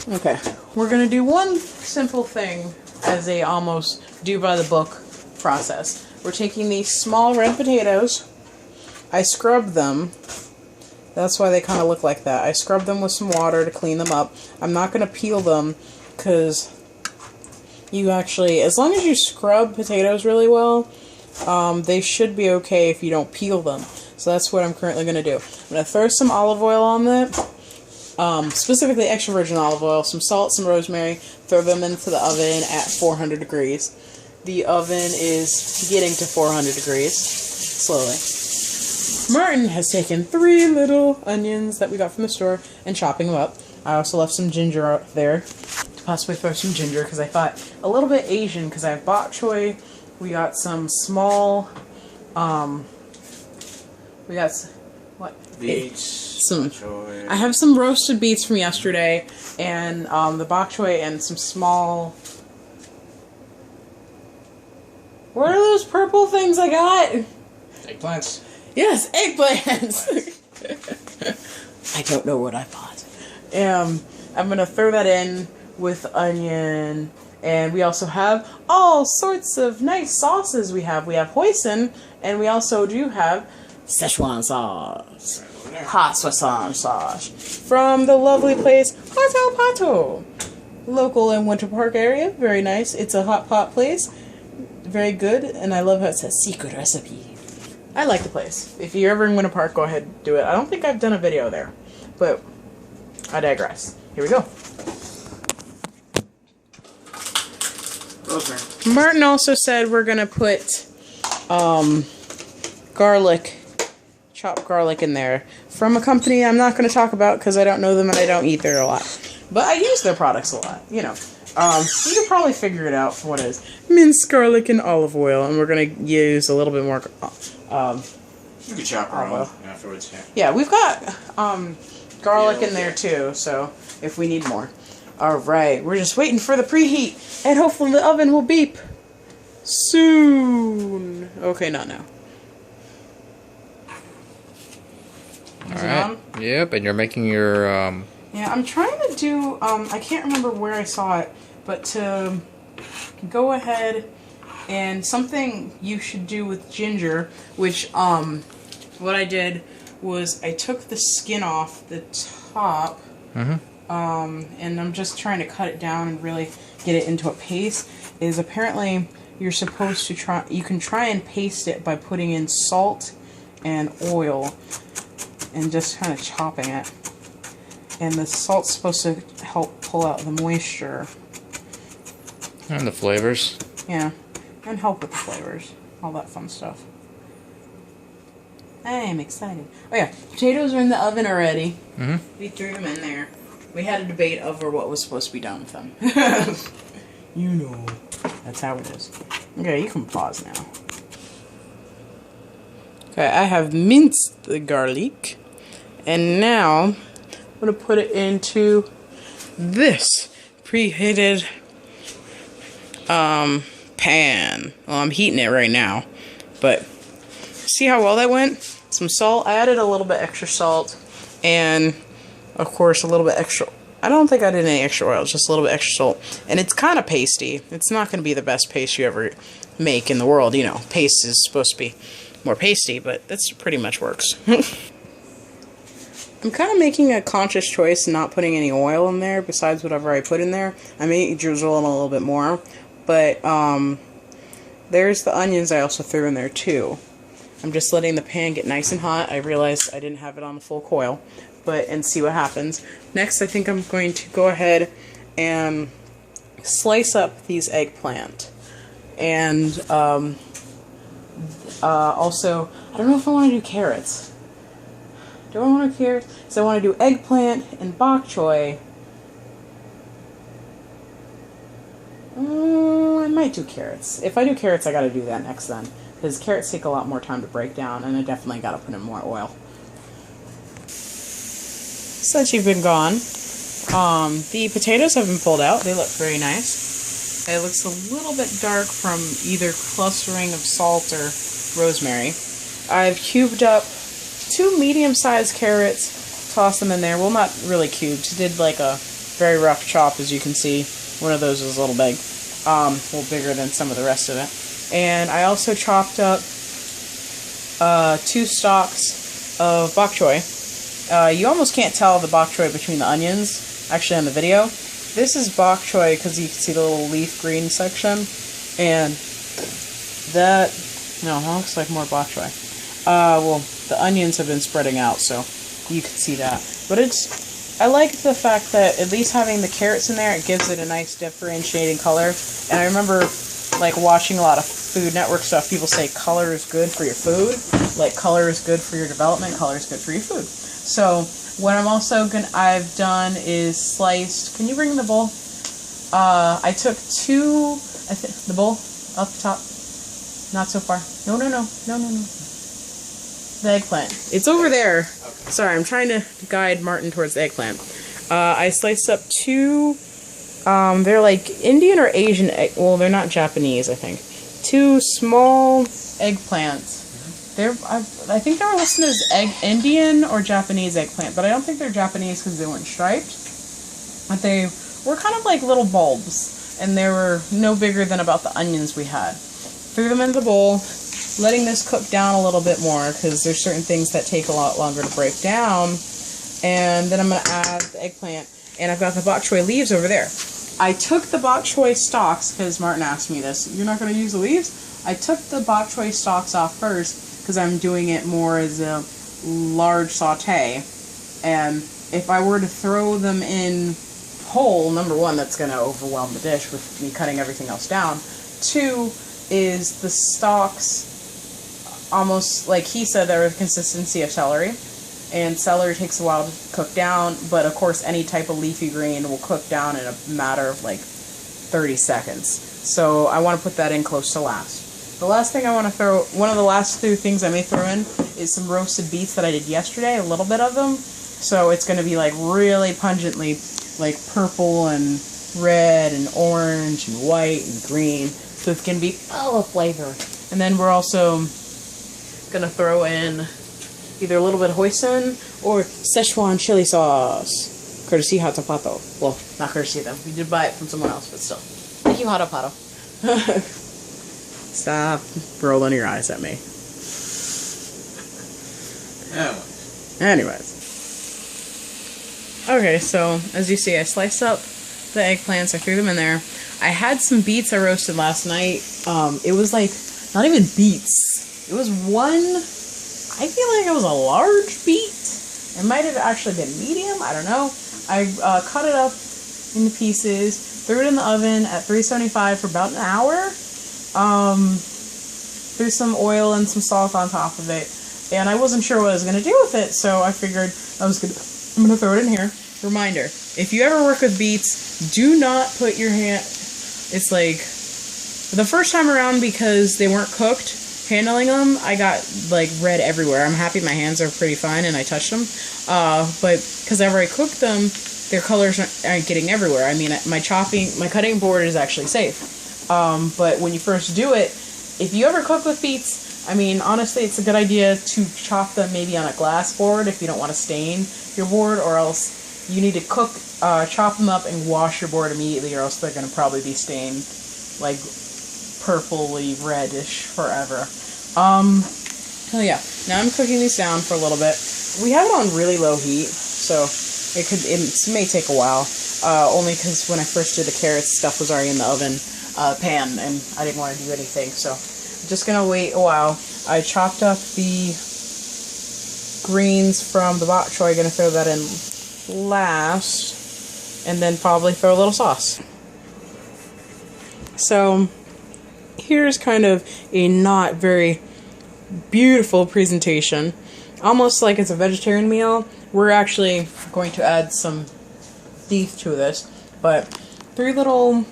Okay, we're gonna do one simple thing as a almost do-by-the-book process. We're taking these small red potatoes. I scrubbed them. That's why they kind of look like that. I scrubbed them with some water to clean them up. I'm not gonna peel them because you actually, as long as you scrub potatoes really well, they should be okay if you don't peel them. So that's what I'm currently gonna do. I'm gonna throw some olive oil on that. Specifically extra virgin olive oil, some salt, some rosemary, throw them into the oven at 400 degrees. The oven is getting to 400 degrees, slowly. Martin has taken 3 little onions that we got from the store and chopping them up. I also left some ginger out there to possibly throw some ginger because I thought a little bit Asian because I have bok choy. We got some small, we got, what? Beets. I have some roasted beets from yesterday, and the bok choy and some small... What are those purple things I got? Eggplants. Yes, eggplants! I don't know what I bought. I'm going to throw that in with onion, and we also have all sorts of nice sauces we have. We have hoisin, and we also do have Szechuan sauce. Hot Szechuan sauce from the lovely place Pato Pato, local in Winter Park area. Very nice. It's a hot pot place, very good, and I love how it says secret recipe. I like the place. If you're ever in Winter Park, go ahead and do it. I don't think I've done a video there, but I digress. Here we go. Rosemary. Martin also said we're gonna put garlic, chopped garlic in there from a company I'm not going to talk about because I don't know them and I don't eat there a lot. But I use their products a lot, you know. You can probably figure it out for what it is. Minced garlic and olive oil, and we're going to use a little bit more You can chop our own afterwards, yeah. Yeah, we've got garlic in there too, so if we need more. Alright, we're just waiting for the preheat, and hopefully the oven will beep soon. Okay, not now. Alright. Yep, and you're making your, Yeah, I'm trying to do, I can't remember where I saw it, but to go ahead and something you should do with ginger, which, what I did was I took the skin off the top, and I'm just trying to cut it down and really get it into a paste, is apparently you're supposed to try, you can try and paste it by putting in salt and oil, and just kind of chopping it. And the salt's supposed to help pull out the moisture. and the flavors. Yeah, and help with the flavors. All that fun stuff. I am excited. Oh yeah, potatoes are in the oven already. We threw them in there. We had a debate over what was supposed to be done with them. You know, that's how it is. Okay, you can pause now. Okay, I have minced the garlic, and now I'm going to put it into this preheated pan. Well, I'm heating it right now, but see how well that went? Some salt. I added a little bit extra salt, and of course a little bit extra. I don't think I did any extra oil, just a little bit extra salt. And it's kind of pasty. It's not going to be the best paste you ever make in the world. You know, paste is supposed to be more pasty, but that's pretty much works. I'm kind of making a conscious choice not putting any oil in there besides whatever I put in there. I may drizzle in a little bit more, but there's the onions I also threw in there too. I'm just letting the pan get nice and hot. I realized I didn't have it on the full coil, and see what happens. Next, I think I'm going to go ahead and slice up these eggplant. And also, I don't know if I want to do carrots. Do I want to do carrots? So I want to do eggplant and bok choy. I might do carrots. If I do carrots, I gotta do that next then. Because carrots take a lot more time to break down, and I definitely gotta put in more oil. Since you've been gone, the potatoes have been pulled out. They look very nice. It looks a little bit dark from either clustering of salt or rosemary. I've cubed up 2 medium-sized carrots, tossed them in there. Well, not really cubed. Did like a very rough chop, as you can see. One of those is a little big, a little bigger than some of the rest of it. And I also chopped up 2 stalks of bok choy. You almost can't tell the bok choy between the onions, actually, on the video. This is bok choy because you can see the little leaf green section, and that, no, that looks like more bok choy. Well, the onions have been spreading out, so you can see that. But I like the fact that at least having the carrots in there, it gives it a nice differentiating color. And I remember, like, watching a lot of Food Network stuff, people say color is good for your food. Like, color is good for your development, color is good for your food. So, what I've done is sliced, can you bring the bowl? I took 2, the bowl, up top, not so far. No. The eggplant. It's over there. Okay. Sorry, I'm trying to guide Martin towards the eggplant. I sliced up 2, they're like Indian or Asian well, they're not Japanese, I think. 2 small eggplants. I think they were listed as Indian or Japanese eggplant, but I don't think they're Japanese because they weren't striped. But they were kind of like little bulbs, and they were no bigger than about the onions we had. Threw them in the bowl, letting this cook down a little bit more because there's certain things that take a lot longer to break down. And then I'm going to add the eggplant, and I've got the bok choy leaves over there. I took the bok choy stalks, because Martin asked me this, you're not going to use the leaves? I took the bok choy stalks off first, because I'm doing it more as a large saute, and if I were to throw them in whole, number 1, that's going to overwhelm the dish with me cutting everything else down. 2 is the stalks, almost like he said, they're the consistency of celery, and celery takes a while to cook down, but of course any type of leafy green will cook down in a matter of like 30 seconds. So I want to put that in close to last. The last thing I want to throw, one of the last 2 things I may throw in is some roasted beets that I did yesterday, a little bit of them. So it's going to be like really pungently like purple and red and orange and white and green. So it's going to be full of flavor. And then we're also going to throw in either a little bit of hoisin or Szechuan chili sauce. Courtesy Hatapato. Well, not courtesy though. We did buy it from someone else, but still. Thank you, Hatapato. Stop rolling your eyes at me. Anyways. Okay, so as you see, I sliced up the eggplants. I threw them in there. I had some beets I roasted last night. It was like, not even beets. It was one, I feel like it was a large beet. It might have actually been medium. I don't know. I cut it up into pieces, threw it in the oven at 375 for about an hour. Threw some oil and some salt on top of it, and I wasn't sure what I was going to do with it, so I figured I'm going to throw it in here. Reminder, if you ever work with beets, do not put your hand, it's like, the first time around, because they weren't cooked, handling them, I got like red everywhere. I'm happy my hands are pretty fine and I touched them, but because I've already cooked them, their colors aren't getting everywhere. I mean, my cutting board is actually safe. But when you first do it, if you ever cook with beets, I mean, honestly, it's a good idea to chop them maybe on a glass board if you don't want to stain your board, or else you need to chop them up and wash your board immediately, or else they're going to probably be stained, like, purpley reddish forever. So yeah, now I'm cooking these down for a little bit. We have it on really low heat, so it may take a while, only because when I first did the carrots, stuff was already in the oven. Pan, and I didn't want to do anything, so I'm just gonna wait a while. I chopped up the greens from the bok choy, gonna throw that in last, and then probably throw a little sauce. So here's kind of a not very beautiful presentation, almost like it's a vegetarian meal. We're actually going to add some beef to this, but 3 little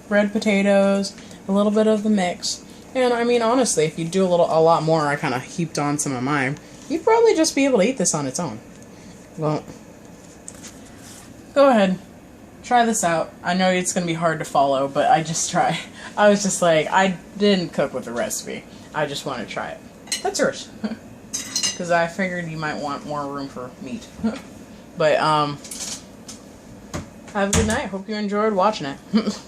red potatoes, a little bit of the mix, and I mean, honestly, if you do a lot more, I kind of heaped on some of mine, you'd probably just be able to eat this on its own. Well, go ahead, try this out. I know it's going to be hard to follow, but I just try. I was just like, I didn't cook with the recipe. I just want to try it. That's yours. Because I figured you might want more room for meat. But, have Have a good night. Hope you enjoyed watching it.